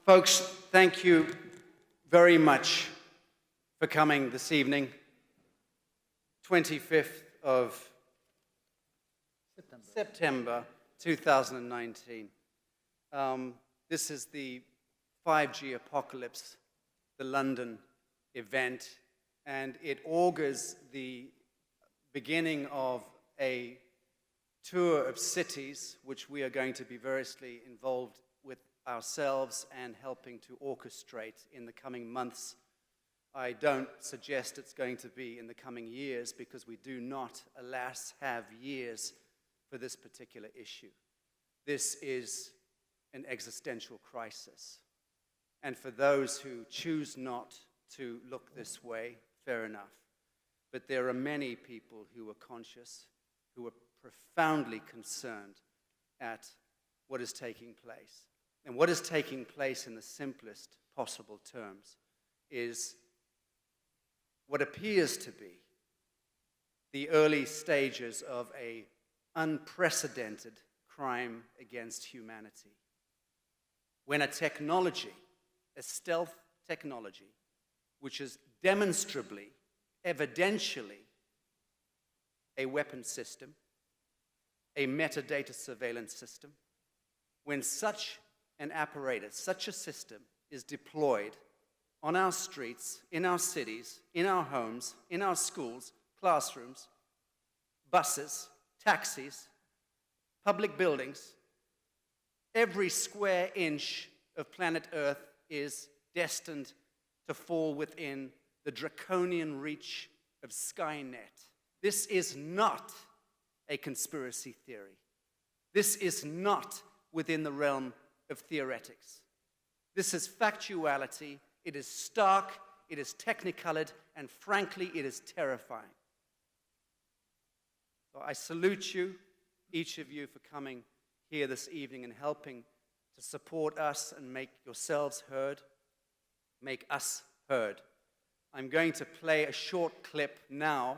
Folks, thank you very much for coming this evening, 25th of September 2019. This is the 5G Apocalypse, the London event, and it augurs the beginning of a tour of cities, which we are going to be variously involved with ourselves and helping to orchestrate in the coming months. I don't suggest it's going to be in the coming years, because we do not, alas, have years for this particular issue. This is an existential crisis. And for those who choose not to look this way, fair enough. But there are many people who are conscious, who are profoundly concerned at what is taking place. And what is taking place in the simplest possible terms is what appears to be the early stages of an unprecedented crime against humanity. When a technology, a stealth technology, which is demonstrably, evidentially, a weapon system, a metadata surveillance system, when such an apparatus, such a system is deployed on our streets, in our cities, in our homes, in our schools, classrooms, buses, taxis, public buildings, every square inch of planet Earth is destined to fall within the draconian reach of Skynet. This is not a conspiracy theory. This is not within the realm of theoretics. This is factuality. It is stark, it is technicolored, and frankly, it is terrifying. So I salute you, each of you, for coming here this evening and helping to support us and make yourselves heard, make us heard. I'm going to play a short clip now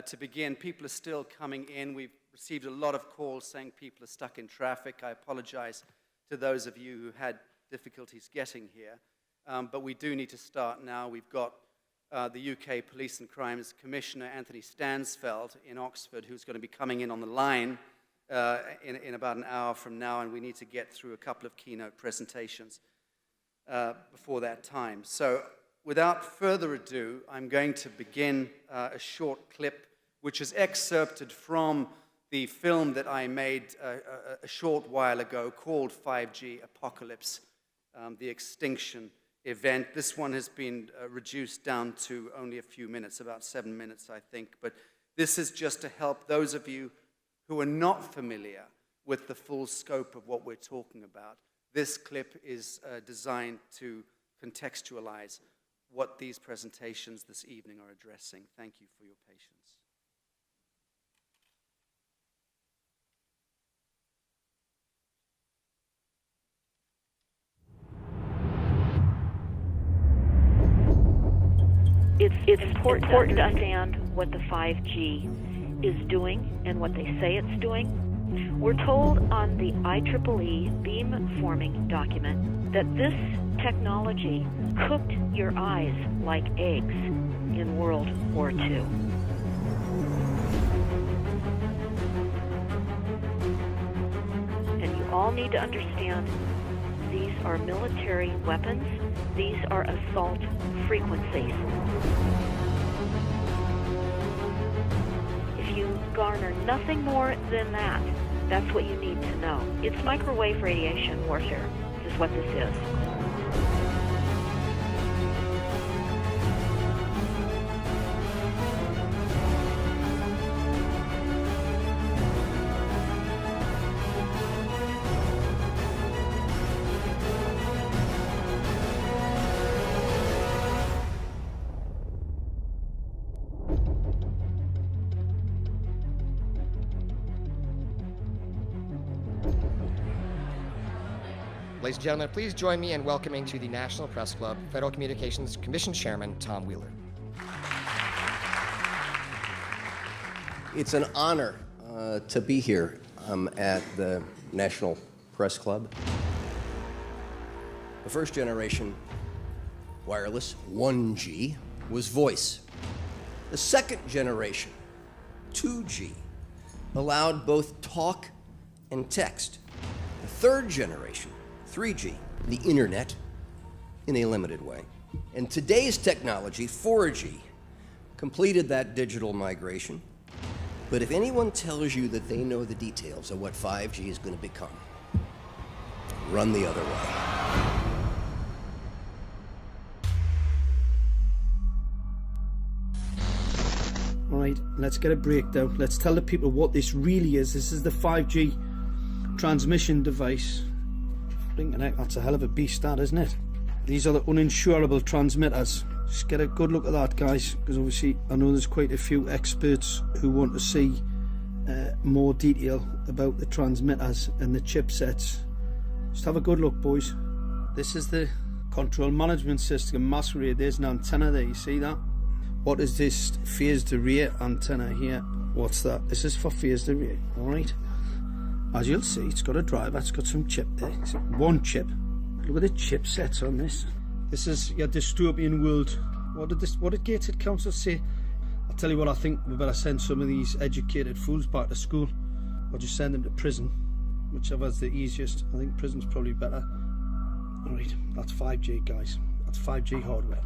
to begin. People are still coming in. We've received a lot of calls saying people are stuck in traffic. I apologize to those of you who had difficulties getting here. But we do need to start now. We've got the UK Police and Crimes Commissioner, Anthony Stansfeld, in Oxford, who's going to be coming in on the line in about an hour from now, and we need to get through a couple of keynote presentations before that time. So without further ado, I'm going to begin a short clip which is excerpted from the film that I made a short while ago called 5G Apocalypse, the Extinction Event. This one has been reduced down to only a few minutes, about 7 minutes, I think. But this is just to help those of you who are not familiar with the full scope of what we're talking about. This clip is designed to contextualize what these presentations this evening are addressing. Thank you for your patience. It's important to understand what the 5G is doing and what they say it's doing. We're told on the IEEE beamforming document that this technology cooked your eyes like eggs in World War II. And you all need to understand these are military weapons. These are assault frequencies. If you garner nothing more than that, that's what you need to know. It's microwave radiation warfare. This is what this is. Ladies and gentlemen, please join me in welcoming to the National Press Club Federal Communications Commission Chairman Tom Wheeler. It's an honor to be here at the National Press Club. The first generation wireless, 1G, was voice. The second generation, 2G, allowed both talk and text. The third generation, 3G, the internet, in a limited way. And today's technology, 4G, completed that digital migration. But if anyone tells you that they know the details of what 5G is going to become, run the other way. All right, let's get a breakdown. Let's tell the people what this really is. This is the 5G transmission device. Blinking heck, that's a hell of a beast, that, isn't it? These are the uninsurable transmitters. Just get a good look at that, guys, because obviously I know there's quite a few experts who want to see more detail about the transmitters and the chipsets. Just have a good look, boys. This is the control management system masquerade. There's an antenna there, you see that? What is this phased array antenna here? What's that? This is for phased array, alright? As you'll see, it's got a driver, it's got some chip there. It's one chip. Look at the chipsets on this. This is your dystopian world. What did Gated Council say? I'll tell you what, I think we better send some of these educated fools back to school, or just send them to prison, whichever's the easiest. I think prison's probably better. Alright, that's 5G, guys. That's 5G hardware.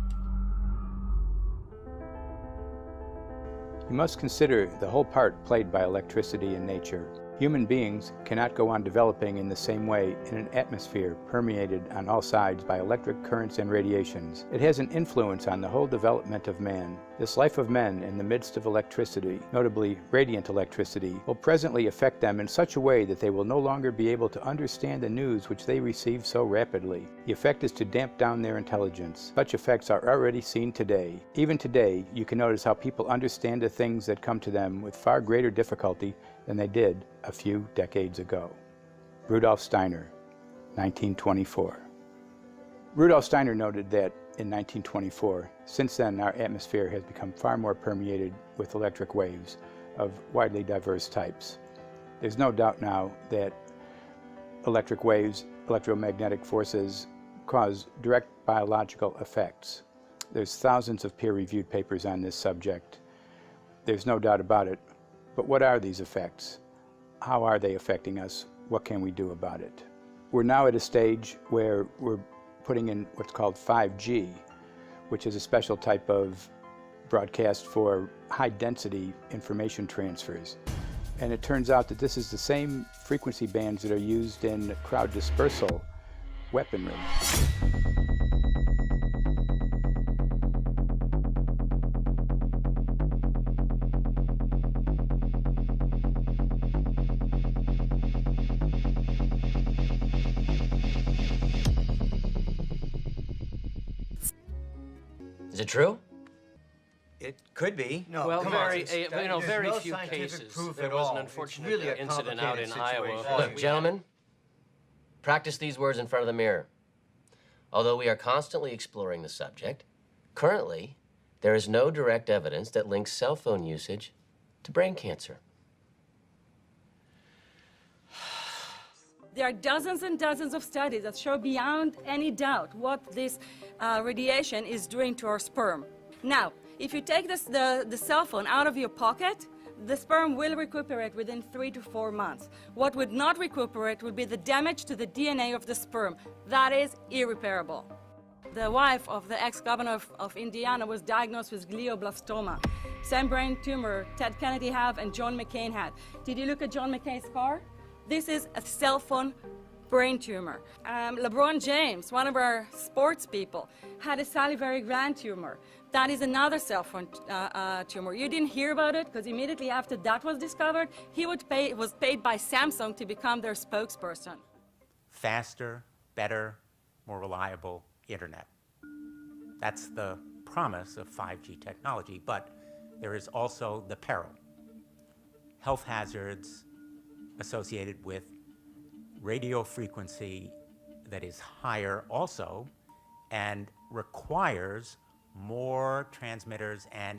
You must consider the whole part played by electricity in nature. Human beings cannot go on developing in the same way in an atmosphere permeated on all sides by electric currents and radiations. It has an influence on the whole development of man. This life of men in the midst of electricity, notably radiant electricity, will presently affect them in such a way that they will no longer be able to understand the news which they receive so rapidly. The effect is to damp down their intelligence. Such effects are already seen today. Even today, you can notice how people understand the things that come to them with far greater difficulty than they did a few decades ago. Rudolf Steiner, 1924. Rudolf Steiner noted that in 1924, since then our atmosphere has become far more permeated with electric waves of widely diverse types. There's no doubt now that electric waves, electromagnetic forces, cause direct biological effects. There's thousands of peer-reviewed papers on this subject. There's no doubt about it. But what are these effects? How are they affecting us? What can we do about it? We're now at a stage where we're putting in what's called 5G, which is a special type of broadcast for high-density information transfers. And it turns out that this is the same frequency bands that are used in crowd dispersal weaponry. Is it true? It could be. No, Well, come very, on. very no few scientific cases. proof There at was an all. unfortunate It's really a incident out in complicated Iowa. situation. Look, gentlemen, practice these words in front of the mirror. Although we are constantly exploring the subject, currently, there is no direct evidence that links cell phone usage to brain cancer. There are dozens and dozens of studies that show beyond any doubt what this radiation is doing to our sperm. Now, if you take the cell phone out of your pocket, the sperm will recuperate within 3 to 4 months. What would not recuperate would be the damage to the DNA of the sperm. That is irreparable. The wife of the ex-governor of Indiana was diagnosed with glioblastoma. Same brain tumor Ted Kennedy had and John McCain had. Did you look at John McCain's scar? This is a cell phone brain tumor. LeBron James, one of our sports people, had a salivary gland tumor. That is another cell phone tumor. You didn't hear about it because immediately after that was discovered, he was paid by Samsung to become their spokesperson. Faster, better, more reliable internet. That's the promise of 5G technology, but there is also the peril. Health hazards associated with radio frequency that is higher also and requires more transmitters and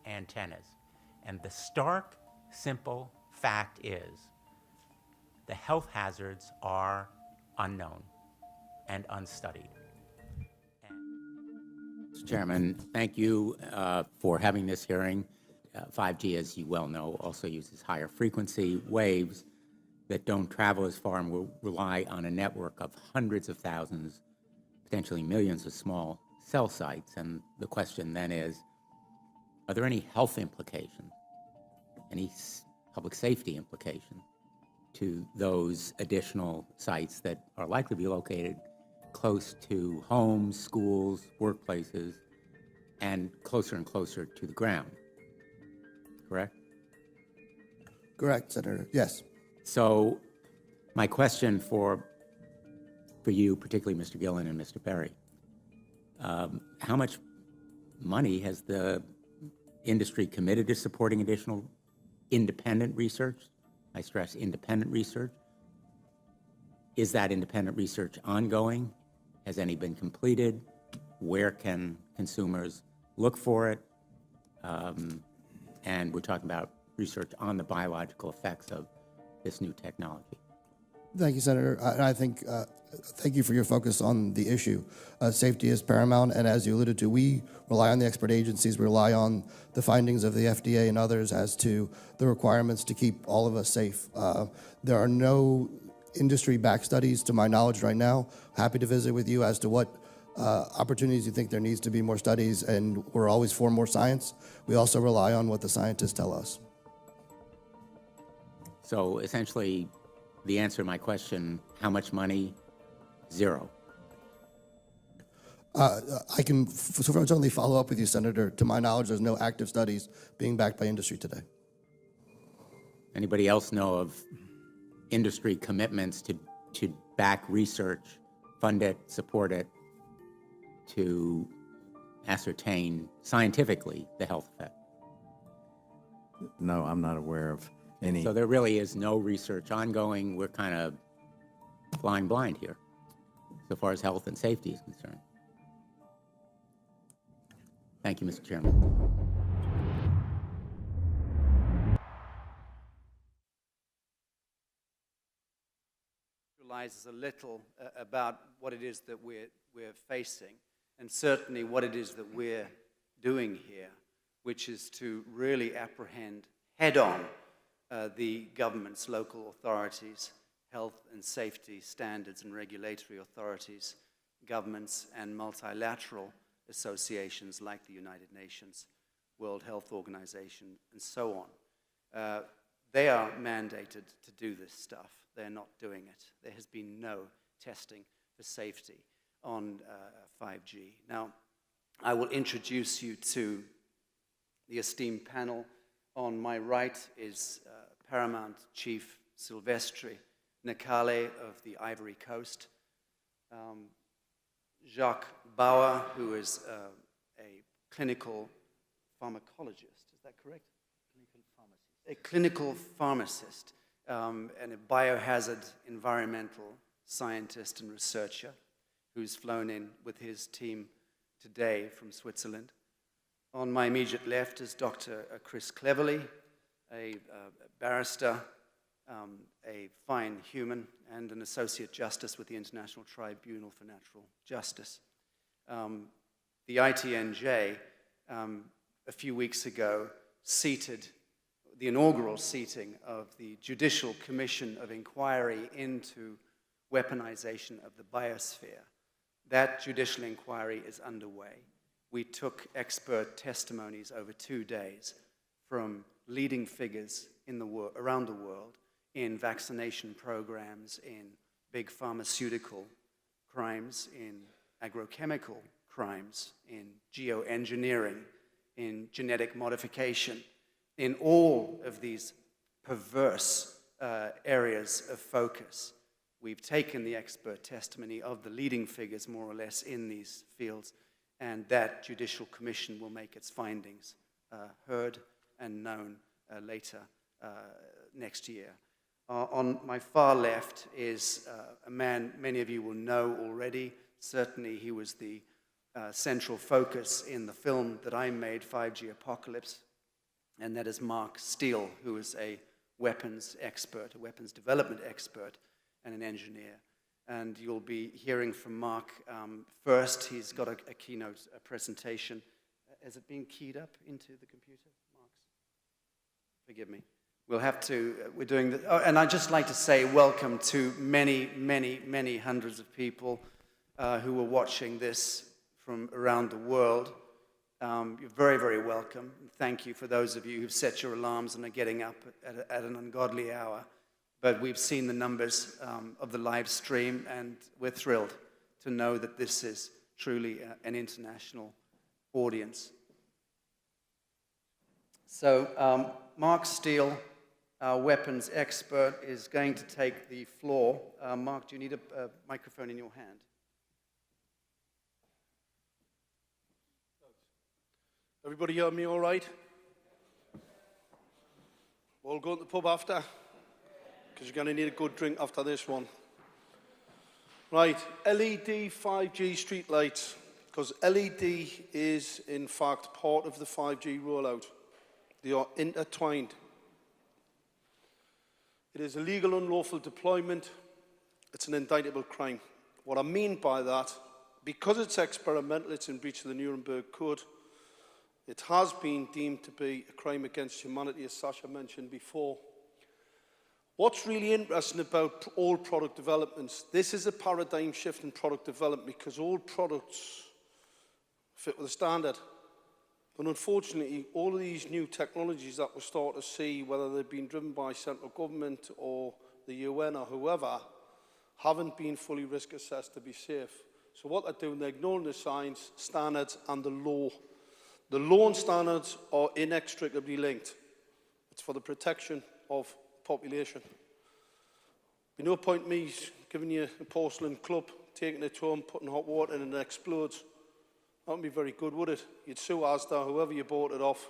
antennas. And the stark, simple fact is the health hazards are unknown and unstudied. Mr. Chairman, thank you for having this hearing. 5G, as you well know, also uses higher frequency waves that don't travel as far and will rely on a network of hundreds of thousands, potentially millions of small cell sites. And the question then is, are there any health implications, any public safety implications to those additional sites that are likely to be located close to homes, schools, workplaces, and closer to the ground? Correct? Correct, Senator. Yes. So my question for you, particularly Mr. Gillen and Mr. Perry, how much money has the industry committed to supporting additional independent research? I stress independent research. Is that independent research ongoing? Has any been completed? Where can consumers look for it? And we're talking about research on the biological effects of this new technology. Thank you, Senator. I think, thank you for your focus on the issue. Safety is paramount, and as you alluded to, we rely on the expert agencies, we rely on the findings of the FDA and others as to the requirements to keep all of us safe. There are no industry-backed studies, to my knowledge right now. Happy to visit with you as to what opportunities you think there needs to be more studies, and we're always for more science. We also rely on what the scientists tell us. So essentially, the answer to my question, how much money? Zero. I can certainly follow up with you, Senator. To my knowledge, there's no active studies being backed by industry today. Anybody else know of industry commitments to back research, fund it, support it, to ascertain scientifically the health effect? No, I'm not aware of any. So there really is no research ongoing. We're kind of flying blind here, so far as health and safety is concerned. Thank you, Mr. Chairman. Realizes a little about what it is that we're facing, and certainly what it is that we're doing here, which is to really apprehend head-on the government's, local authorities, health and safety standards and regulatory authorities, governments and multilateral associations like the United Nations, World Health Organization, and so on. They are mandated to do this stuff. They're not doing it. There has been no testing for safety on 5G. Now, I will introduce you to the esteemed panel. On my right is Paramount Chief Silvestri Nakale of the Ivory Coast, Jacques Bauer, who is a clinical pharmacologist. Is that correct? Clinical pharmacist. A clinical pharmacist and a biohazard environmental scientist and researcher who's flown in with his team today from Switzerland. On my immediate left is Dr. Chris Cleverly, a barrister, a fine human, and an associate justice with the International Tribunal for Natural Justice. The ITNJ, a few weeks ago, seated the inaugural seating of the Judicial Commission of Inquiry into Weaponization of the Biosphere. That judicial inquiry is underway. We took expert testimonies over 2 days from leading figures in around the world in vaccination programs, in big pharmaceutical crimes, in agrochemical crimes, in geoengineering, in genetic modification, in all of these perverse areas of focus. We've taken the expert testimony of the leading figures, more or less, in these fields, and that judicial commission will make its findings heard and known later next year. On my far left is a man many of you will know already. Certainly he was the central focus in the film that I made, 5G Apocalypse, and that is Mark Steele, who is a weapons expert, a weapons development expert, and an engineer. and you'll be hearing from Mark first. He's got a keynote presentation. Has it been keyed up into the computer, Mark's? Forgive me. We'll have to, we're doing the, oh, and I'd just like to say welcome to many, many, many hundreds of people who are watching this from around the world. You're very, very welcome. Thank you for those of you who've set your alarms and are getting up at an ungodly hour. But we've seen the numbers of the live stream, and we're thrilled to know that this is truly an international audience. So Mark Steele, our weapons expert, is going to take the floor. Mark, do you need a microphone in your hand? Everybody hear me all right? All go to the pub after? Because you're going to need a good drink after this one. Right, LED 5G streetlights. Because LED is, in fact, part of the 5G rollout. They are intertwined. It is illegal, unlawful deployment. It's an indictable crime. What I mean by that, because it's experimental, it's in breach of the Nuremberg Code. It has been deemed to be a crime against humanity, as Sasha mentioned before. What's really interesting about all product developments, this is a paradigm shift in product development because all products fit with a standard. But unfortunately, all of these new technologies that we start to see, whether they've been driven by central government or the UN or whoever, haven't been fully risk assessed to be safe. So what they're doing, they're ignoring the science, standards, and the law. The law and standards are inextricably linked. It's for the protection of the population. There's no point me giving you a porcelain club, taking it home, putting hot water in and it explodes. That wouldn't be very good, would it? You'd sue Asda, whoever you bought it off.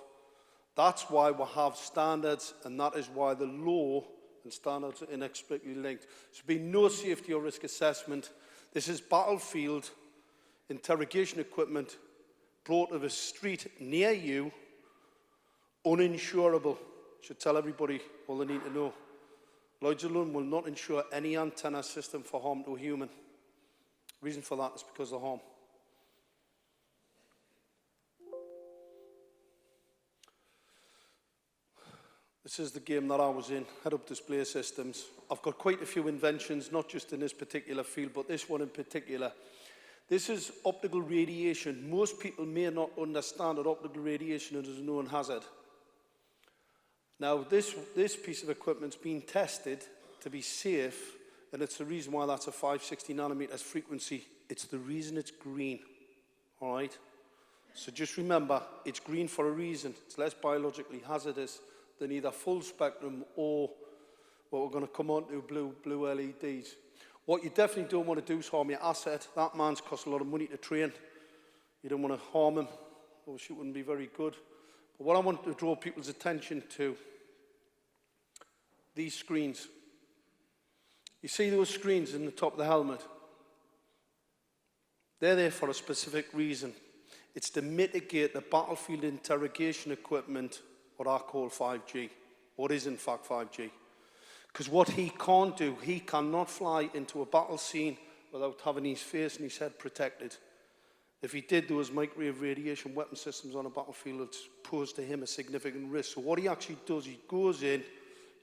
That's why we have standards, and that is why the law and standards are inextricably linked. There's been no safety or risk assessment. This is battlefield interrogation equipment brought to a street near you, uninsurable. Should tell everybody all they need to know. Lloyds alone will not insure any antenna system for harm to a human. The reason for that is because of the harm. This is the game that I was in, head-up display systems. I've got quite a few inventions, not just in this particular field, but this one in particular. This is optical radiation. Most people may not understand that optical radiation is a known hazard. Now, this piece of equipment's been tested to be safe, and it's the reason why that's a 560 nanometers frequency. It's the reason it's green, all right? So just remember, it's green for a reason. It's less biologically hazardous than either full spectrum or what we're going to come on to, blue LEDs. What you definitely don't want to do is harm your asset. That man's cost a lot of money to train. You don't want to harm him. Obviously, it wouldn't be very good. But what I want to draw people's attention to, these screens. You see those screens in the top of the helmet? They're there for a specific reason. It's to mitigate the battlefield interrogation equipment, what I call 5G, what is in fact 5G. Because what he can't do, he cannot fly into a battle scene without having his face and his head protected. If he did, there was microwave radiation weapon systems on a battlefield that posed to him a significant risk. So what he actually does, he goes in,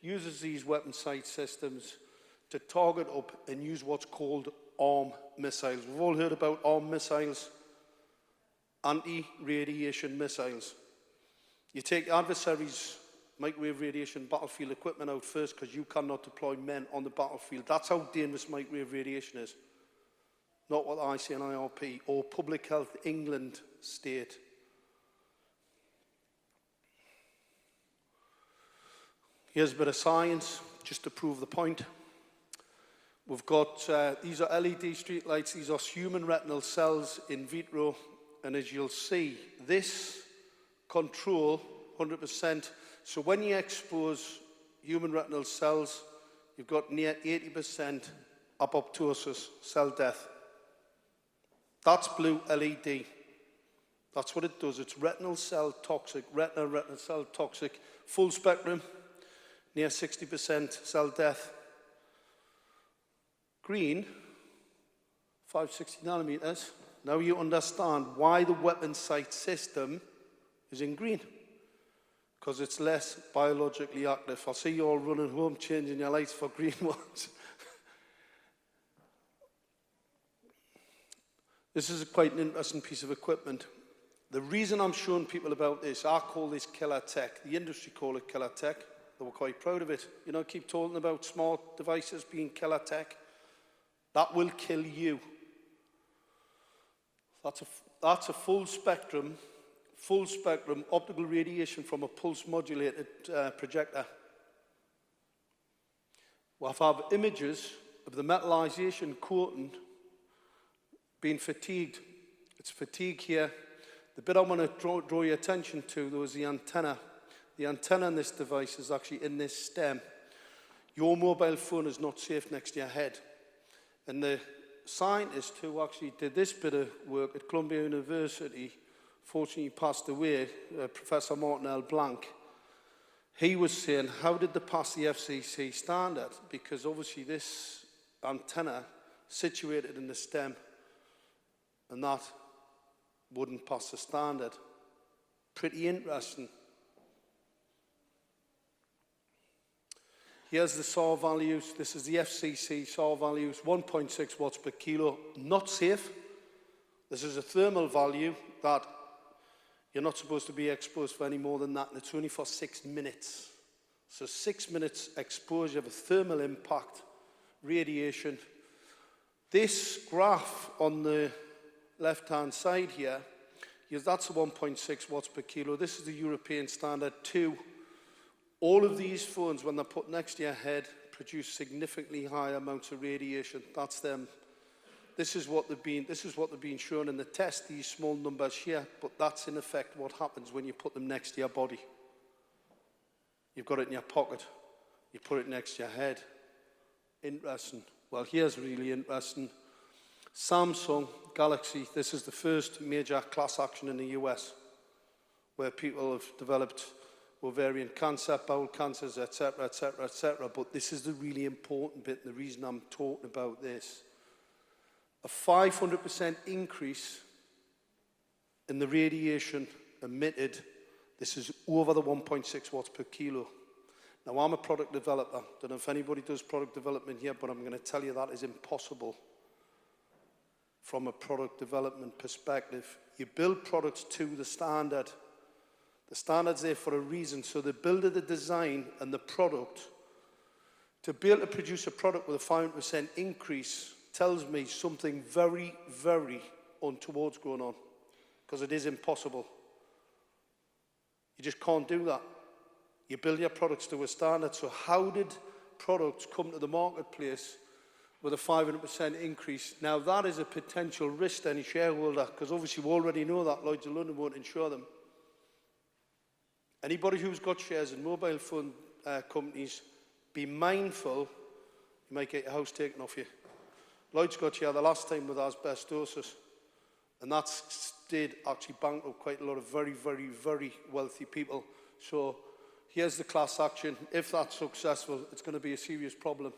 uses these weapon sight systems to target up and use what's called ARM missiles. We've all heard about ARM missiles, anti-radiation missiles. You take adversaries' microwave radiation battlefield equipment out first because you cannot deploy men on the battlefield. That's how dangerous microwave radiation is. Not what I say in IRP or Public Health England state. Here's a bit of science just to prove the point. We've got, these are LED streetlights. These are human retinal cells in vitro. And as you'll see, this control 100%. So when you expose human retinal cells, you've got near 80% apoptosis, cell death. That's blue LED. That's what it does. It's retinal cell toxic, retinal cell toxic, full spectrum, near 60% cell death. Green 560 nanometers. Now you understand why the weapon sight system is in green. Because it's less biologically active. I'll see you all running home changing your lights for green ones. This is quite an interesting piece of equipment. The reason I'm showing people about this, I call this killer tech. The industry call it killer tech. They were quite proud of it. You know, keep talking about smart devices being killer tech. That will kill you. That's a full spectrum optical radiation from a pulse modulated projector. We'll have images of the metallization coating being fatigued. It's fatigue here. The bit I want to draw your attention to, though, is the antenna. The antenna in this device is actually in this stem. Your mobile phone is not safe next to your head. And the scientist who actually did this bit of work at Columbia University, fortunately passed away, Professor Martin L. Blanc. He was saying, how did they pass the FCC standard? Because obviously this antenna situated in the stem, and that wouldn't pass the standard. Pretty interesting. Here's the SAR values. This is the FCC SAR values, 1.6 watts per kilo, not safe. This is a thermal value that you're not supposed to be exposed for any more than that, and it's only for 6 minutes. So 6 minutes exposure of a thermal impact, radiation. This graph on the left-hand side here, that's the 1.6 watts per kilo. This is the European standard 2. All of these phones, when they're put next to your head, produce significantly higher amounts of radiation. That's them. This is what they've been shown in the test, these small numbers here, but that's in effect what happens when you put them next to your body. You've got it in your pocket. You put it next to your head. Interesting. Well, here's really interesting. Samsung Galaxy, this is the first major class action in the US where people have developed ovarian cancer, bowel cancers, etc., etc., etc. But this is the really important bit, and the reason I'm talking about this. A 500% increase in the radiation emitted. This is over the 1.6 watts per kilo. Now, I'm a product developer. Don't know if anybody does product development here, but I'm going to tell you that is impossible from a product development perspective. You build products to the standard. The standard's there for a reason. So the builder, the design, and the product, to be able to produce a product with a 500% increase tells me something very, very untoward's going on, because it is impossible. You just can't do that. You build your products to a standard. So how did products come to the marketplace with a 500% increase? Now, that is a potential risk to any shareholder, because obviously we already know that Lloyd's of London won't insure them. Anybody who's got shares in mobile phone companies, be mindful you might get your house taken off you. Lloyd's got here the last time with asbestosis, and that's did actually bankrupt quite a lot of very, very, very wealthy people. So here's the class action. If that's successful, it's going to be a serious problem.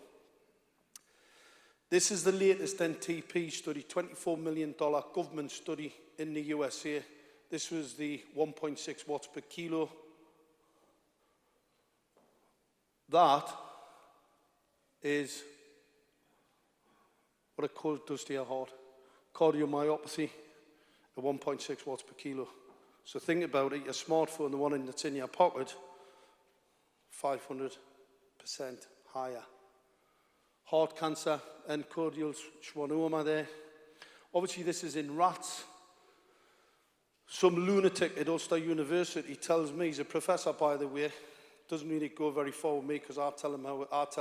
This is the latest NTP study, $24 million government study in the USA. This was the 1.6 watts per kilo. That is what it does to your heart. Cardiomyopathy at 1.6 watts per kilo. So think about it, your smartphone, the one that's in your pocket, 500% higher. Heart cancer, endocardial schwannoma there. Obviously this is in rats. Some lunatic at Ulster University tells me, he's a professor by the way, doesn't really go very far with me because I tell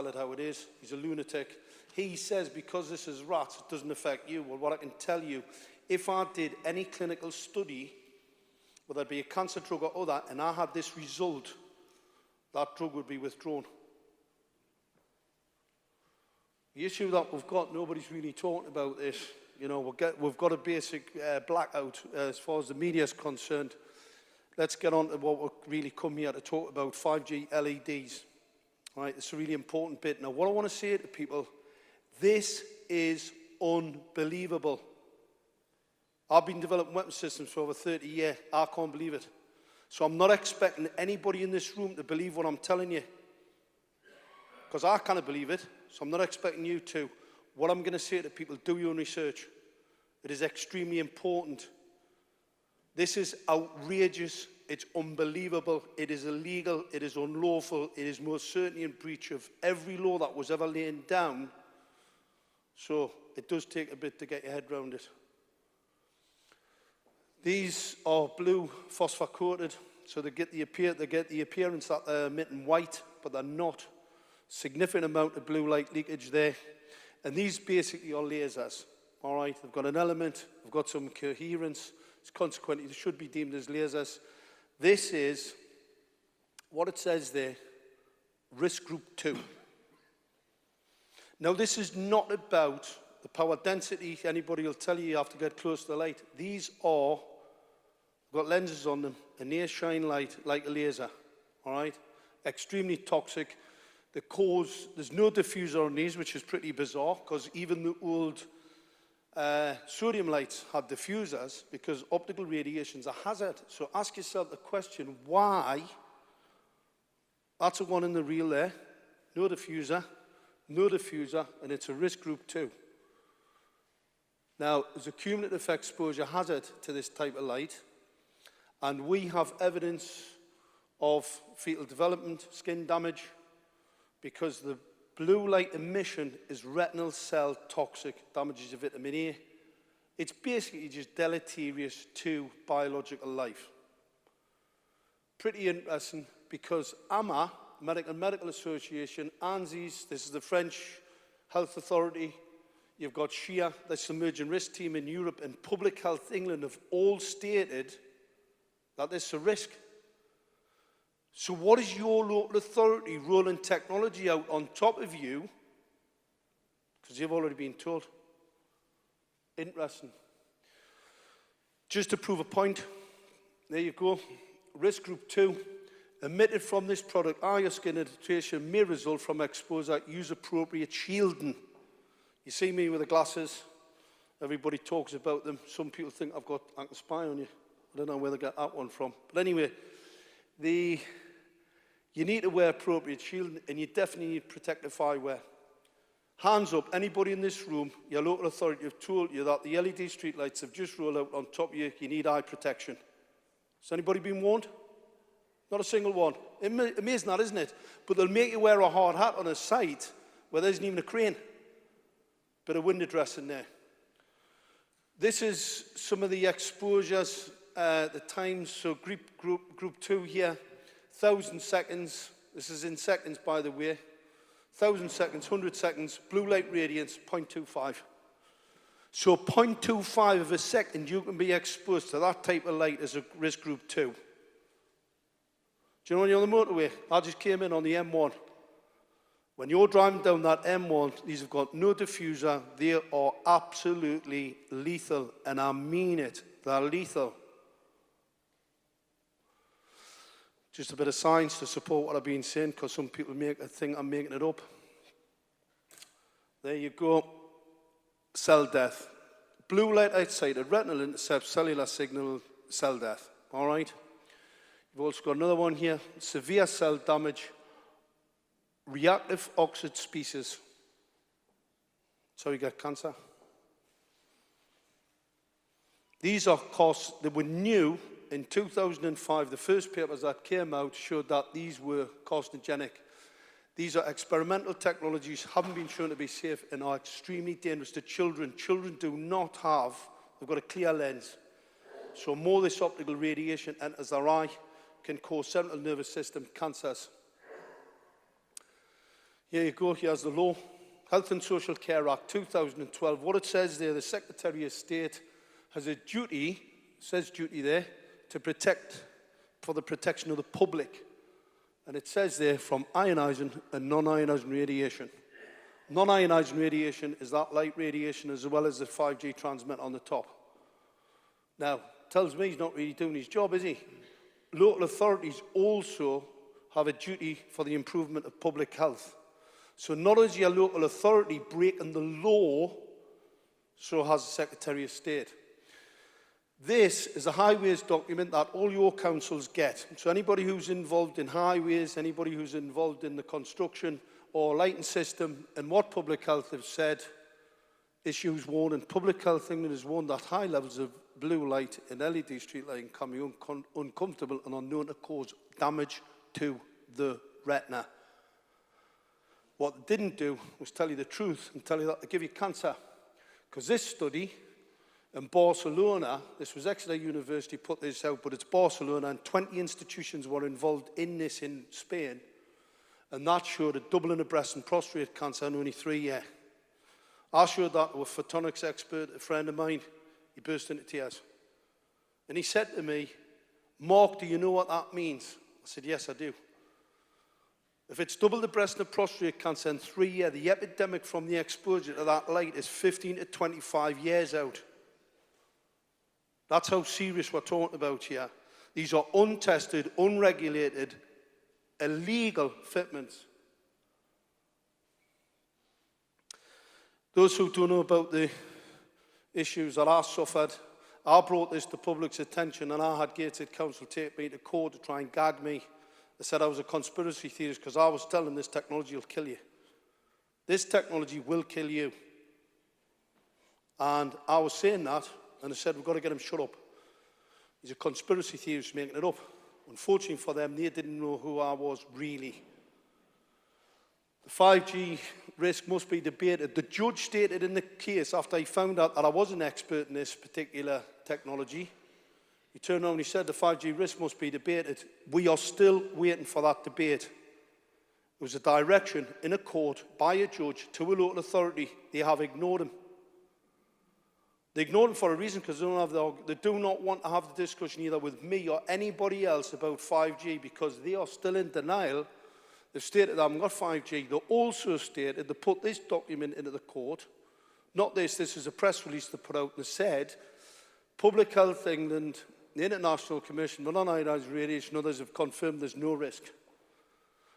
it how it is. He's a lunatic. He says because this is rats, it doesn't affect you. Well, what I can tell you, if I did any clinical study, whether it be a cancer drug or other, and I had this result, that drug would be withdrawn. The issue that we've got, nobody's really talking about this. You know, we've got a basic blackout as far as the media is concerned. Let's get on to what we've really come here to talk about, 5G LEDs. All right, it's a really important bit. Now, what I want to say to people, this is unbelievable. I've been developing weapon systems for over 30 years. I can't believe it. So I'm not expecting anybody in this room to believe what I'm telling you, because I can't believe it. So I'm not expecting you to. What I'm going to say to people, do your own research. It is extremely important. This is outrageous. It's unbelievable. It is illegal. It is unlawful. It is most certainly in breach of every law that was ever laid down. So it does take a bit to get your head around it. These are blue phosphor coated, so they get the appearance that they're emitting white, but they're not. Significant amount of blue light leakage there. And these basically are lasers. All right, they've got an element, they've got some coherence. Consequently, they should be deemed as lasers. This is what it says there, risk group 2. Now, this is not about the power density. Anybody will tell you have to get close to the light. These are, got lenses on them, and they shine light like a laser. All right, extremely toxic. The cause, there's no diffuser on these, which is pretty bizarre, because even the old sodium lights had diffusers, because optical radiation's a hazard. So ask yourself the question, why? That's the one in the reel there. No diffuser, and it's a risk group 2. Now, there's a cumulative exposure hazard to this type of light, and we have evidence of fetal development, skin damage, because the blue light emission is retinal cell toxic, damages your vitamin A. It's basically just deleterious to biological life. Pretty interesting, because AMA, American Medical Association, ANSIS, this is the French Health Authority, you've got SHIA, that's the emerging risk team in Europe, and Public Health England have all stated that this is a risk. So what is your local authority rolling technology out on top of you? Because you've already been told. Interesting. Just to prove a point, there you go. Risk group 2. Emitted from this product, eye or skin irritation may result from exposure. Use appropriate shielding. You see me with the glasses. Everybody talks about them. Some people think I can spy on you. I don't know where they get that one from. But anyway, you need to wear appropriate shielding, and you definitely need protective eyewear. Hands up, anybody in this room, your local authority have told you that the LED streetlights have just rolled out on top of you, you need eye protection. Has anybody been warned? Not a single one. Amazing that, isn't it? But they'll make you wear a hard hat on a site where there isn't even a crane. Bit of window dressing there. This is some of the exposures, the times. So group 2 here. 1,000 seconds, this is in seconds by the way, 1,000 seconds, 100 seconds, blue light radiance, 0.25. So 0.25 of a second you can be exposed to that type of light as a risk group 2. Do you know when you're on the motorway? I just came in on the M1. When you're driving down that M1, these have got no diffuser, they are absolutely lethal, and I mean it, they're lethal. Just a bit of science to support what I've been saying, because some people think I'm making it up. There you go. Cell death. Blue light outside, retinal intercepts cellular signal, cell death. All right? You've also got another one here. Severe cell damage, reactive oxide species. So you get cancer. These are costs that were new. In 2005, the first papers that came out showed that these were carcinogenic. These are experimental technologies, haven't been shown to be safe, and are extremely dangerous to children. Children do not have, they've got a clear lens. So more this optical radiation enters their eye can cause central nervous system cancers. Here you go, here's the law. Health and Social Care Act 2012. What it says there, the Secretary of State has a duty, says duty there, to protect, for the protection of the public. And it says there, from ionizing and non-ionizing radiation. Non-ionizing radiation is that light radiation as well as the 5G transmitter on the top. Now, tells me he's not really doing his job, is he? Local authorities also have a duty for the improvement of public health. So not only is your local authority breaking the law, So has the Secretary of State. This is a highways document that all your councils get. So anybody who's involved in highways, anybody who's involved in the construction or lighting system, and what Public Health have said, issues warning. Public Health England has warned that high levels of blue light in LED street lighting can be uncomfortable and are known to cause damage to the retina. What they didn't do was tell you the truth and tell you that they give you cancer. Because this study in Barcelona, this was Exeter University put this out, but it's Barcelona, and 20 institutions were involved in this in Spain, and that showed a doubling of breast and prostate cancer in only 3 years. I showed that to a photonics expert, a friend of mine. He burst into tears. And he said to me, "Mark, do you know what that means?" I said, "Yes, I do. If it's double the breast and prostate cancer in 3 years, the epidemic from the exposure to that light is 15 to 25 years out. That's how serious we're talking about here. These are untested, unregulated, illegal fitments. Those who don't know about the issues that I suffered, I brought this to public's attention, and I had Gateshead Council take me to court to try and gag me. They said I was a conspiracy theorist because I was telling them this technology will kill you. This technology will kill you. And I was saying that, and they said, "We've got to get him shut up. He's a conspiracy theorist making it up." Unfortunately for them, they didn't know who I was really. The 5G risk must be debated. The judge stated in the case, after he found out that I was an expert in this particular technology, he turned around and he said the 5G risk must be debated. We are still waiting for that debate. It was a direction in a court by a judge to a local authority. They have ignored him. They ignored him for a reason, because they do not want to have the discussion either with me or anybody else about 5G, because they are still in denial. They've stated they haven't got 5G. They also stated they put this document into the court. Not this is a press release they put out, and they said, Public Health England, the International Commission on Ionized Radiation, others have confirmed there's no risk.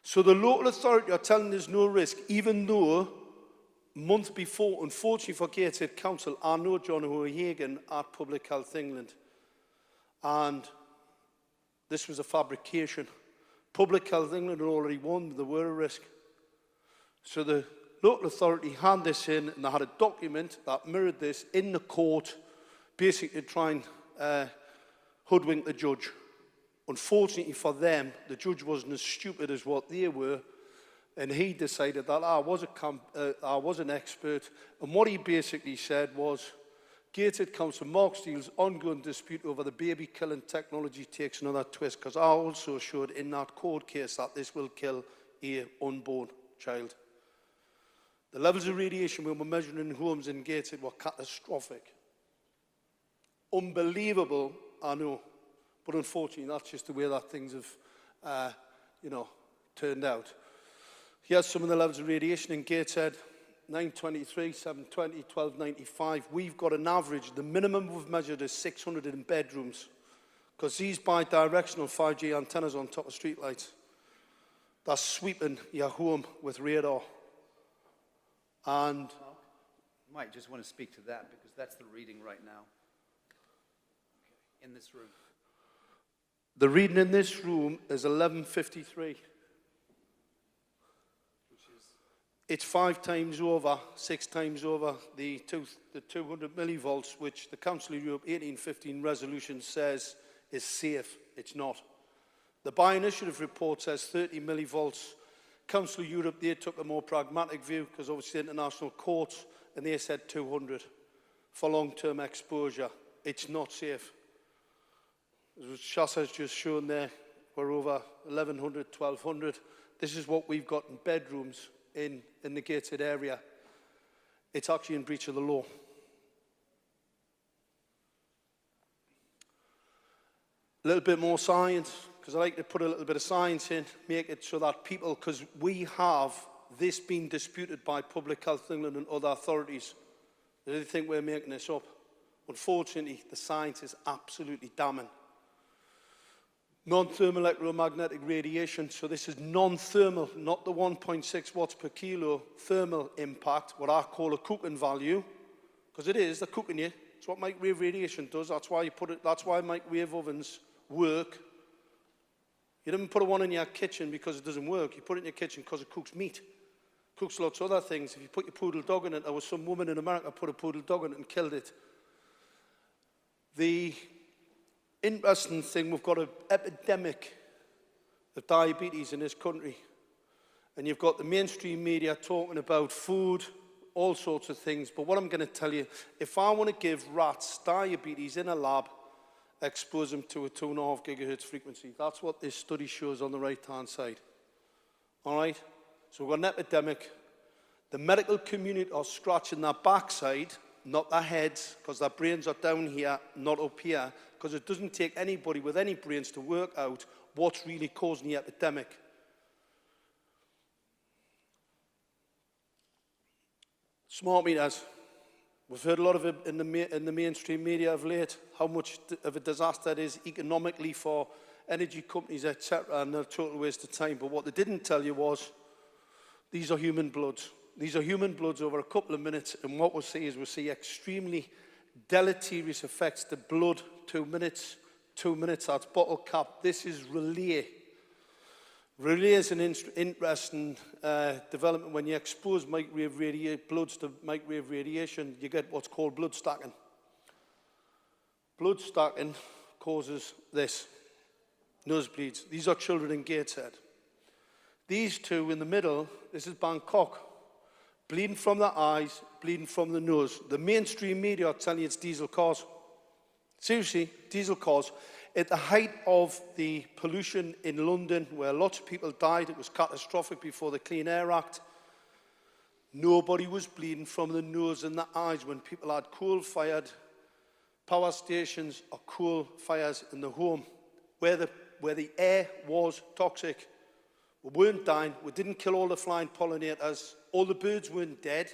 So the local authority are telling there's no risk, even though a month before, unfortunately for Gateshead Council, I know John O'Hagan at Public Health England, and this was a fabrication. Public Health England had already warned there were a risk. So the local authority had this in, and they had a document that mirrored this in the court, basically to try and hoodwink the judge. Unfortunately for them, the judge wasn't as stupid as what they were, and he decided that I was an expert, and what he basically said was, Gateshead Council, Mark Steele's ongoing dispute over the baby-killing technology takes another twist, because I also showed in that court case that this will kill an unborn child. The levels of radiation we were measuring in homes in Gateshead were catastrophic. Unbelievable, I know, but unfortunately that's just the way that things have, turned out. Here's some of the levels of radiation in Gateshead. 923, 720, 1295. We've got an average. The minimum we've measured is 600 in bedrooms, because these bi-directional 5G antennas on top of streetlights, that's sweeping your home with radar. And you might just want to speak to that, because that's the reading right now in this room. The reading in this room is 1153. It's 5 times over, 6 times over the 200 millivolts, which the Council of Europe 1815 resolution says is safe. It's not. The Bi-Initiative report says 30 millivolts. Council of Europe, they took a more pragmatic view, because obviously international courts, and they said 200 for long-term exposure. It's not safe. As Shas has just shown there, we're over 1100, 1200. This is what we've got in bedrooms in the Gateshead area. It's actually in breach of the law. A little bit more science, because I like to put a little bit of science in, make it so that people, because we have this being disputed by Public Health England and other authorities, they think we're making this up. Unfortunately, the science is absolutely damning. Non-thermal electromagnetic radiation, so this is non-thermal, not the 1.6 watts per kilo thermal impact, what I call a Coogan value, because it is, they're cooking you. It's what microwave radiation does. That's why you put it, that's why microwave ovens work. You don't put one in your kitchen because it doesn't work. You put it in your kitchen because it cooks meat. Cooks lots of other things. If you put your poodle dog in it, there was some woman in America put a poodle dog in it and killed it. The interesting thing, we've got an epidemic of diabetes in this country. And you've got the mainstream media talking about food, all sorts of things. But what I'm going to tell you, if I want to give rats diabetes in a lab, expose them to a 2.5 gigahertz frequency. That's what this study shows on the right-hand side. All right? So we've got an epidemic. The medical community are scratching their backside, not their heads, because their brains are down here, not up here, because it doesn't take anybody with any brains to work out what's really causing the epidemic. Smart meters. We've heard a lot of it in the mainstream media of late, how much of a disaster it is economically for energy companies, etc., and they're a total waste of time. But what they didn't tell you was, these are human bloods. These are human bloods over a couple of minutes, and what we'll see is we'll see extremely deleterious effects to blood. 2 minutes, that's bottle cap. This is relay. Relay is an interesting development. When you expose bloods to microwave radiation, you get what's called blood stacking. Blood stacking causes this, nosebleeds. These are children in Gateshead. These two in the middle, this is Bangkok, bleeding from the eyes, bleeding from the nose. The mainstream media are telling you it's diesel cars. Seriously, diesel cars. At the height of the pollution in London, where lots of people died, it was catastrophic before the Clean Air Act, nobody was bleeding from the nose and the eyes when people had coal-fired power stations or coal fires in the home, where the air was toxic. We weren't dying. We didn't kill all the flying pollinators. All the birds weren't dead.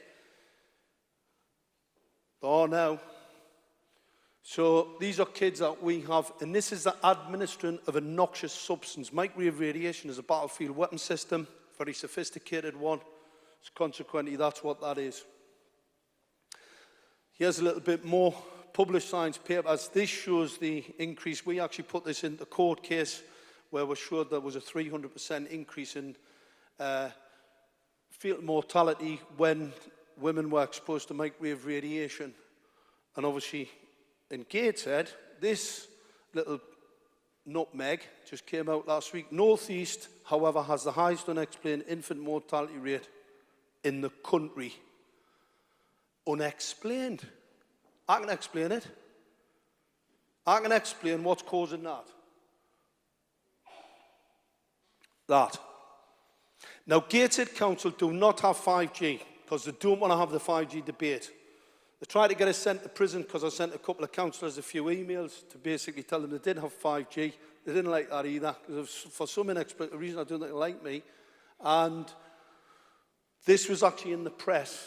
They are now. So these are kids that we have, and this is the administering of a noxious substance. Microwave radiation is a battlefield weapon system, very sophisticated one. So consequently, that's what that is. Here's a little bit more published science papers. This shows the increase. We actually put this in the court case where we showed there was a 300% increase in fetal mortality when women were exposed to microwave radiation. And obviously, in Gateshead, this little nutmeg just came out last week. North East, however, has the highest unexplained infant mortality rate in the country. Unexplained. I can explain it. I can explain what's causing that. Now, Gateshead Council do not have 5G because they don't want to have the 5G debate. They tried to get us sent to prison because I sent a couple of councillors a few emails to basically tell them they did have 5G. They didn't like that either, because for some inexplicable reason I don't think they like me. And this was actually in the press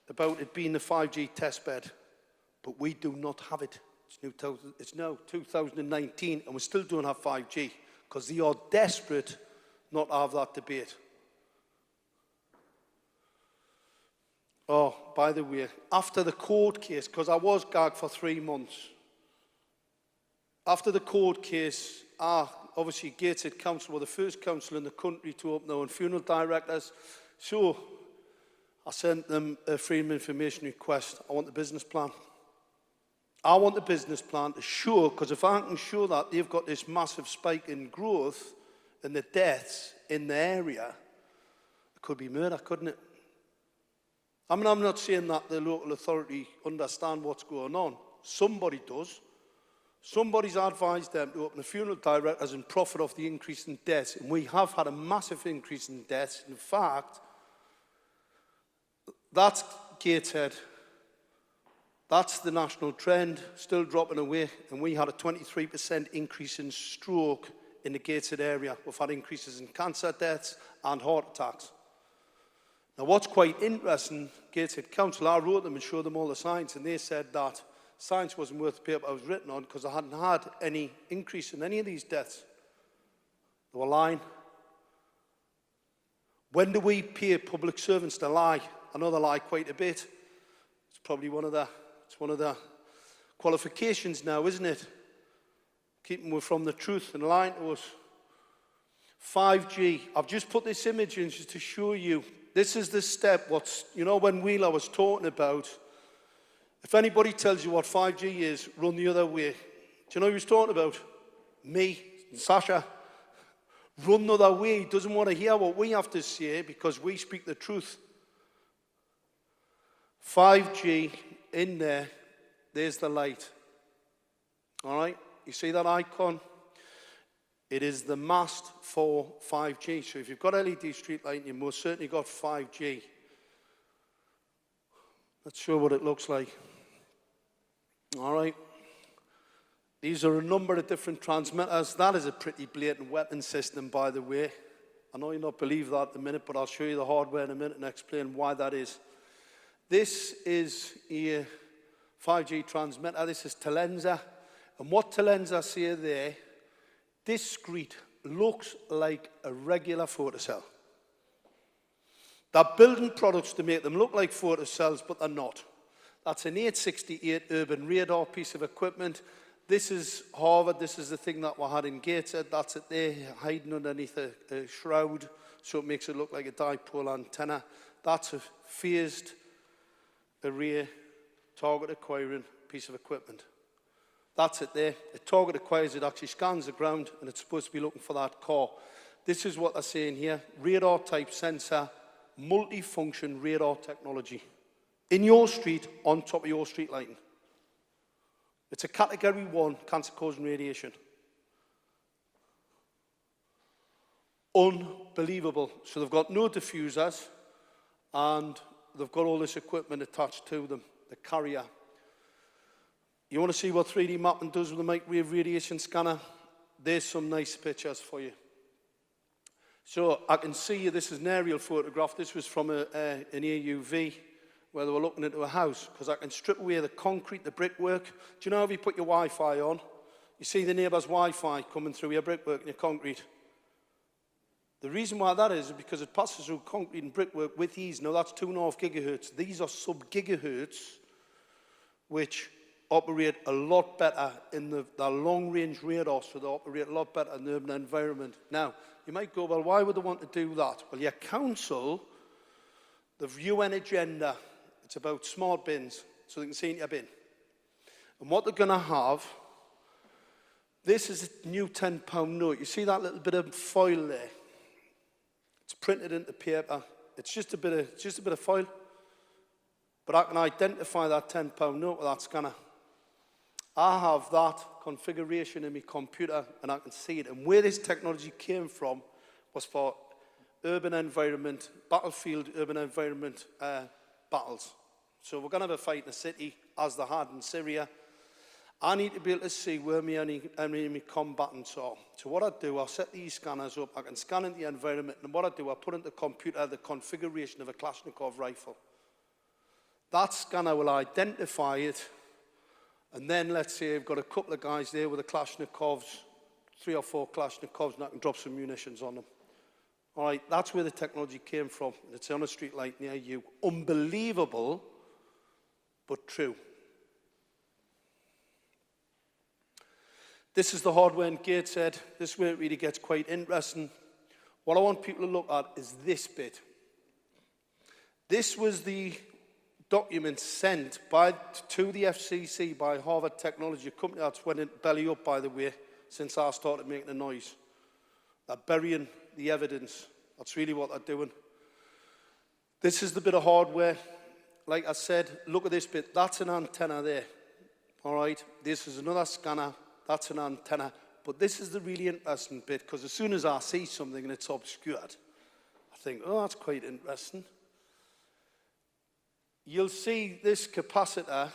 about it being the 5G testbed. But we do not have it. It's now 2019 and we still don't have 5G because they are desperate not to have that debate. Oh, by the way, after the court case, because I was gagged for 3 months, after the court case, obviously Gateshead Council were the first council in the country to open their own funeral directors. So I sent them a freedom of information request. I want the business plan. I want the business plan to show, because if I can show that they've got this massive spike in growth and the deaths in the area, it could be murder, couldn't it? I mean, I'm not saying that the local authority understand what's going on. Somebody does. Somebody's advised them to open a funeral directors and profit off the increase in deaths. And we have had a massive increase in deaths. In fact, that's Gateshead. That's the national trend, still dropping away. And we had a 23% increase in stroke in the Gateshead area. We've had increases in cancer deaths and heart attacks. Now, what's quite interesting, Gateshead Council, I wrote them and showed them all the science, and they said that science wasn't worth the paper I was written on because I hadn't had any increase in any of these deaths. They were lying. When do we pay public servants to lie? I know they lie quite a bit. It's probably one of the It's one of the qualifications now, isn't it? Keeping away from the truth and lying to us. 5G. I've just put this image in just to show you. This is the step, you know, when Wheeler was talking about, if anybody tells you what 5G is, run the other way. Do you know who he was talking about? Me and Sasha. Run the other way. He doesn't want to hear what we have to say because we speak the truth. 5G in there, there's the light. All right? You see that icon? It is the mast for 5G. So if you've got LED street lighting, you've most certainly got 5G. Let's show what it looks like. All right. These are a number of different transmitters. That is a pretty blatant weapon system, by the way. I know you'll not believe that at the minute, but I'll show you the hardware in a minute and explain why that is. This is a 5G transmitter. This is Telenza. And what Telenza say there, discrete, looks like a regular photocell. They're building products to make them look like photocells, but they're not. That's an 868 urban radar piece of equipment. This is Harvard. This is the thing that we had in Gateshead. That's it there, hiding underneath a shroud, so it makes it look like a dipole antenna. That's a phased array target acquiring piece of equipment. That's it there. The target acquires it, actually scans the ground, and it's supposed to be looking for that car. This is what they're saying here. Radar type sensor, multifunction radar technology. In your street, on top of your street lighting. It's a category 1 cancer-causing radiation. Unbelievable. So they've got no diffusers, and they've got all this equipment attached to them, the carrier. You want to see what 3D mapping does with a microwave radiation scanner? There's some nice pictures for you. So I can see this is an aerial photograph. This was from an AUV where they were looking into a house, because I can strip away the concrete, the brickwork. Do you know if you put your Wi-Fi on, you see the neighbour's Wi-Fi coming through your brickwork and your concrete? The reason why that is because it passes through concrete and brickwork with ease. Now that's 2.5 gigahertz. These are sub-gigahertz, which operate a lot better in the long-range radar, so they operate a lot better in the urban environment. Now, you might go, well, why would they want to do that? Well, your council, the UN agenda, it's about smart bins, so they can see in your bin. And what they're going to have, this is a new £10 note. You see that little bit of foil there? It's printed into paper. It's just a bit of foil. But I can identify that £10 note with that scanner. I have that configuration in my computer, and I can see it. And where this technology came from was for urban environment, battlefield urban environment battles. So we're going to have a fight in a city, as they had in Syria. I need to be able to see where my enemy combatants are. So what I do, I'll set these scanners up. I can scan in the environment, and what I do, I put into the computer the configuration of a Kalashnikov rifle. That scanner will identify it, and then let's say I've got a couple of guys there with the Kalashnikovs, 3 or 4 Kalashnikovs, and I can drop some munitions on them. All right, that's where the technology came from. It's on a street light near you. Unbelievable, but true. This is the hardware in Gateshead. This is where it really gets quite interesting. What I want people to look at is this bit. This was the document sent to the FCC by Harvard Technology, a company that's went belly up, by the way, since I started making a noise. They're burying the evidence. That's really what they're doing. This is the bit of hardware. Like I said, look at this bit. That's an antenna there. All right? This is another scanner. That's an antenna. But this is the really interesting bit, because as soon as I see something and it's obscured, I think, oh, that's quite interesting. You'll see this capacitor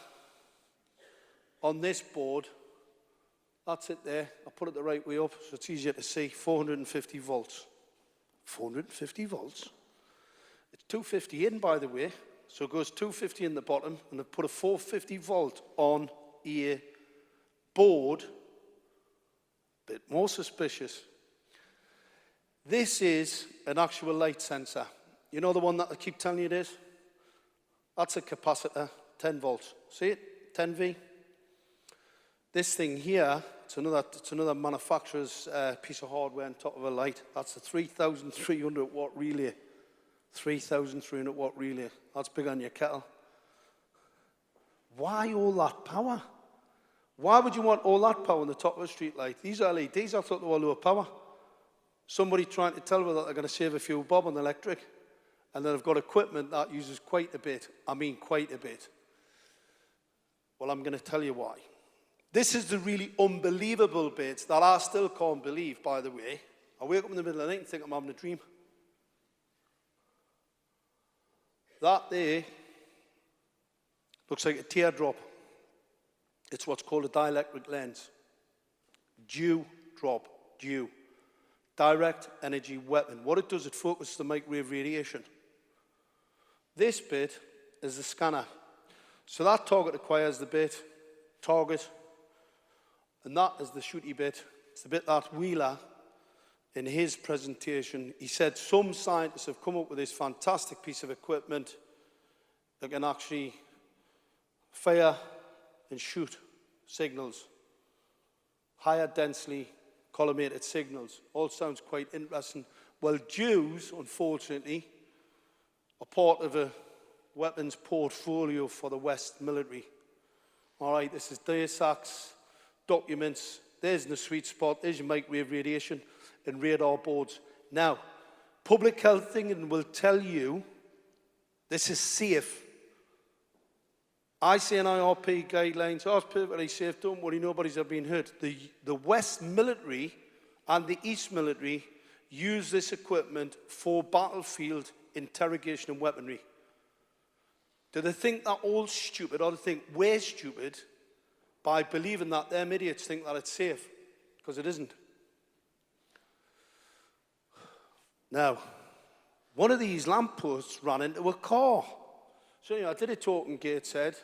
on this board. That's it there. I put it the right way up so it's easier to see. 450 volts. 450 volts. It's 250 in, by the way. So it goes 250 in the bottom, and I put a 450 volt on a board. Bit more suspicious. This is an actual light sensor. You know the one that I keep telling you it is? That's a capacitor, 10 volts. See it? 10V. This thing here, it's another manufacturer's piece of hardware on top of a light. That's a 3,300 watt relay. 3,300 watt relay. That's big on your kettle. Why all that power? Why would you want all that power on the top of a street light? These are LEDs, I thought they were low power. Somebody trying to tell me that they're going to save a few bob on the electric, and then they've got equipment that uses quite a bit. I mean quite a bit. Well, I'm going to tell you why. This is the really unbelievable bit that I still can't believe, by the way. I wake up in the middle of the night and think I'm having a dream. That there looks like a teardrop. It's what's called a dielectric lens. Dew drop, dew. Direct energy weapon. What it does, it focuses the microwave radiation. This bit is the scanner. So that target acquires the bit, target, and that is the shooty bit. It's the bit that Wheeler, in his presentation, he said some scientists have come up with this fantastic piece of equipment that can actually fire and shoot signals, higher densely collimated signals. All sounds quite interesting. Well, Jews, unfortunately, are part of a weapons portfolio for the West military. All right, this is Deus Ex documents. There's the sweet spot. There's your microwave radiation and radar boards. Now, public health thinking will tell you this is safe. ICNIRP guidelines, oh, it's perfectly safe, don't worry, nobody's ever been hurt. The West military and the East military use this equipment for battlefield interrogation and weaponry. Do they think they're all stupid, or do they think we're stupid by believing that them idiots think that it's safe? Because it isn't. Now, one of these lampposts ran into a car. So, I did a talk in Gateshead.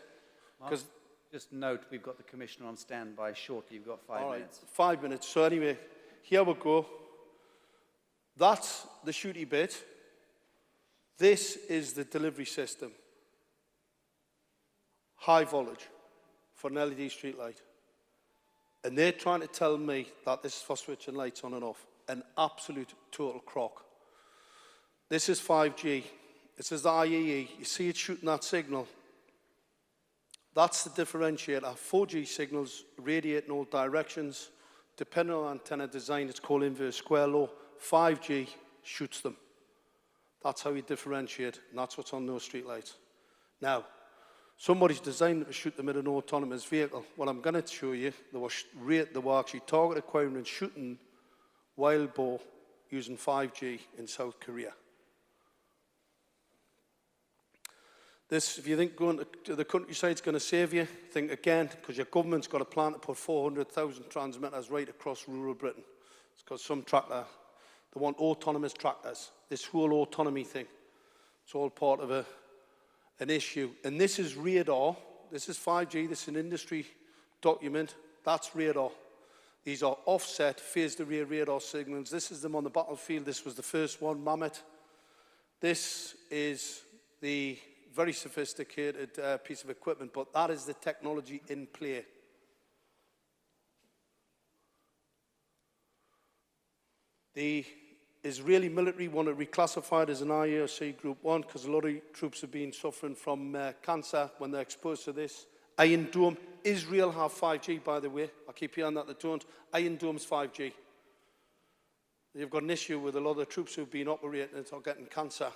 Because just note, we've got the Commissioner on standby shortly. You've got 5 minutes. 5 minutes. So anyway, here we go. That's the shooty bit. This is the delivery system. High voltage for an LED street light. And they're trying to tell me that this is for switching lights on and off. An absolute total crock. This is 5G. This is the IEE. You see it shooting that signal. That's the differentiator. 4G signals radiate in all directions. Depending on antenna design, it's called inverse square law. 5G shoots them. That's how you differentiate, and that's what's on those streetlights. Now, somebody's designed to shoot them in an autonomous vehicle. What I'm going to show you, they were actually target acquiring and shooting wild boar using 5G in South Korea. This, if you think going to the countryside is going to save you, think again, because your government's got a plan to put 400,000 transmitters right across rural Britain. It's because some tractor, they want autonomous tractors. This whole autonomy thing, it's all part of an issue. And this is radar. This is 5G. This is an industry document. That's radar. These are offset, phased array radar signals. This is them on the battlefield. This was the first one, Mammoth. This is the very sophisticated piece of equipment, but that is the technology in play. The Israeli military want to reclassify it as an IARC Group 1 because a lot of troops have been suffering from cancer when they're exposed to this. Iron Dome. Israel have 5G, by the way. I keep hearing that they don't. Iron Dome's 5G. You've got an issue with a lot of the troops who've been operating it are getting cancer.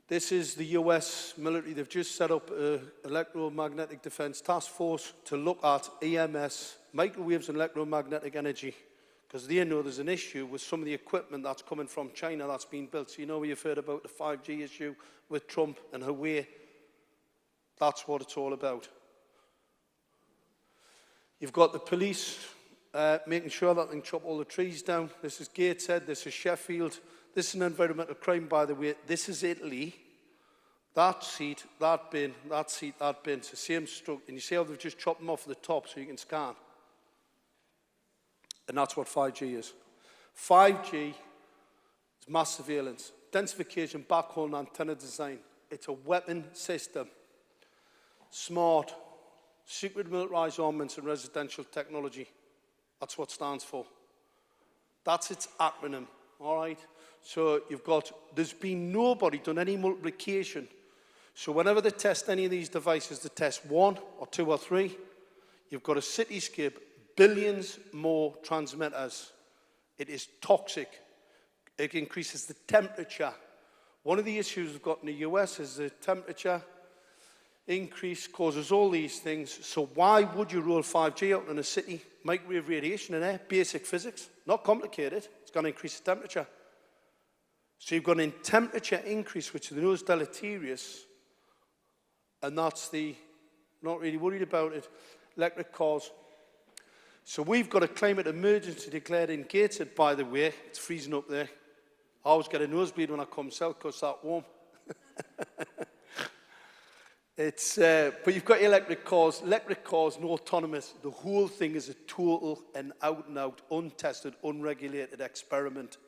This is the US military. They've just set up an electromagnetic defense task force to look at EMS, microwaves and electromagnetic energy, because they know there's an issue with some of the equipment that's coming from China that's been built. So you know you've heard about the 5G issue with Trump and Huawei. That's what it's all about. You've got the police making sure that they can chop all the trees down. This is Gateshead, this is Sheffield. This is an environmental crime, by the way. This is Italy. That seat, that bin, that seat, that bin. It's the same structure. And you see how they've just chopped them off the top so you can scan. And that's what 5G is. 5G is mass surveillance, densification, backhaul, and antenna design. It's a weapon system. SMART, Secret Militarized Armaments and Residential Technology. That's what it stands for. That's its acronym, all right? So you've got, there's been nobody done any multiplication. So whenever they test any of these devices, they test 1 or 2 or 3, you've got a cityscape, billions more transmitters. It is toxic. It increases the temperature. One of the issues we've got in the US is the temperature increase causes all these things. So why would you roll 5G out in a city? Microwave radiation in there, basic physics, not complicated. It's going to increase the temperature. So you've got a temperature increase, which they know is deleterious, and that's not really worried about it. Electric cars. So we've got a climate emergency declared in Gateshead, by the way. It's freezing up there. I always get a nosebleed when I come south because it's that warm. But you've got electric cars and autonomous. The whole thing is a total and out-and-out, untested, unregulated experiment.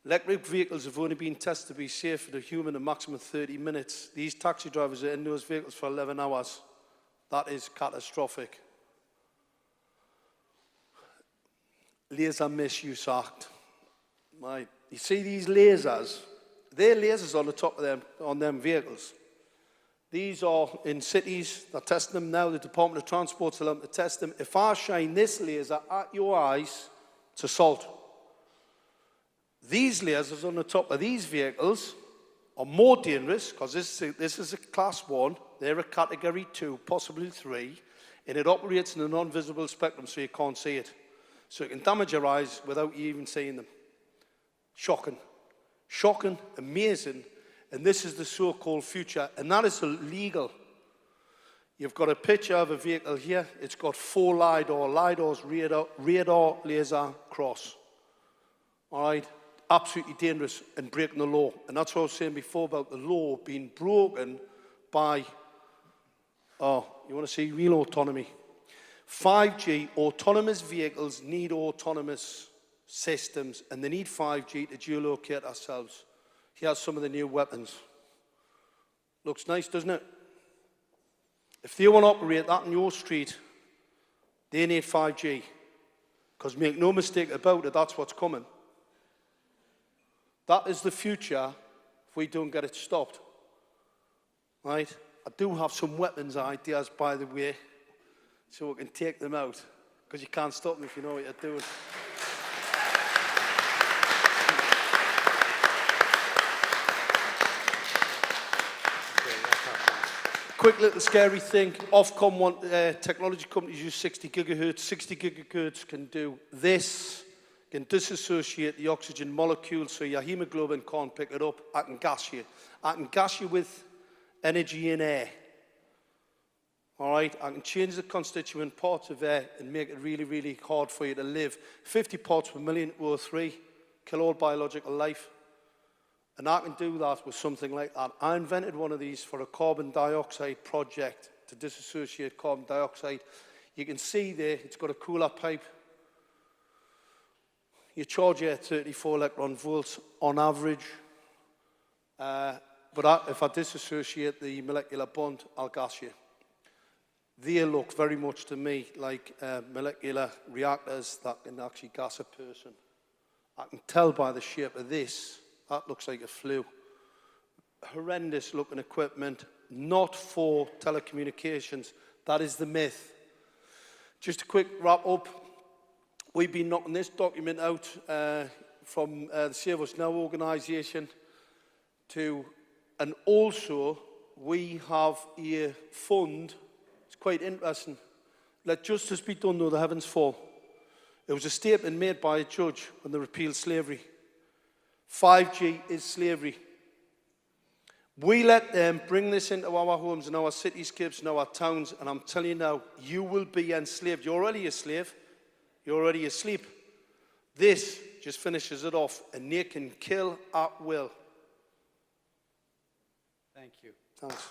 Electric vehicles have only been tested to be safe for the human a maximum of 30 minutes. These taxi drivers are in those vehicles for 11 hours. That is catastrophic. Laser Misuse Act. Right. You see these lasers? They're lasers on the top of them, on them vehicles. These are in cities. They're testing them now. The Department of Transport's allowed to test them. If I shine this laser at your eyes, it's assault. These lasers on the top of these vehicles are more dangerous because this is a class 1. They're a category 2, possibly 3. And it operates in a non-visible spectrum, so you can't see it. So it can damage your eyes without you even seeing them. Shocking. Shocking, amazing. And this is the so-called future. And that is illegal. You've got a picture of a vehicle here. It's got 4 LiDAR. LiDAR's radar, laser, cross. All right? Absolutely dangerous and breaking the law. And that's what I was saying before about the law being broken by, you want to see real autonomy. 5G, autonomous vehicles need autonomous systems, and they need 5G to geolocate ourselves. Here's some of the new weapons. Looks nice, doesn't it? If they want to operate that in your street, they need 5G. Because make no mistake about it, that's what's coming. That is the future if we don't get it stopped. Right? I do have some weapons ideas, by the way, so we can take them out. Because you can't stop them if you know what you're doing. Quick little scary thing. Ofcom technology companies use 60 gigahertz. 60 gigahertz can do this. Can disassociate the oxygen molecule so your hemoglobin can't pick it up. I can gas you. I can gas you with energy in air. All right? I can change the constituent parts of air and make it really, really hard for you to live. 50 parts per million O3, kill all biological life. And I can do that with something like that. I invented one of these for a carbon dioxide project to disassociate carbon dioxide. You can see there, it's got a cooler pipe. You charge it at 34 electron volts on average. But if I disassociate the molecular bond, I'll gas you. They look very much to me like molecular reactors that can actually gas a person. I can tell by the shape of this, that looks like a flue. Horrendous looking equipment, not for telecommunications. That is the myth. Just a quick wrap up. We've been knocking this document out from the Save Us Now organisation and also we have a fund. It's quite interesting. Let justice be done though the heavens fall. It was a statement made by a judge when they repealed slavery. 5G is slavery. We let them bring this into our homes and our cityscapes and our towns, and I'm telling you now, you will be enslaved. You're already a slave. You're already asleep. This just finishes it off, and they can kill at will. Thank you. Thanks.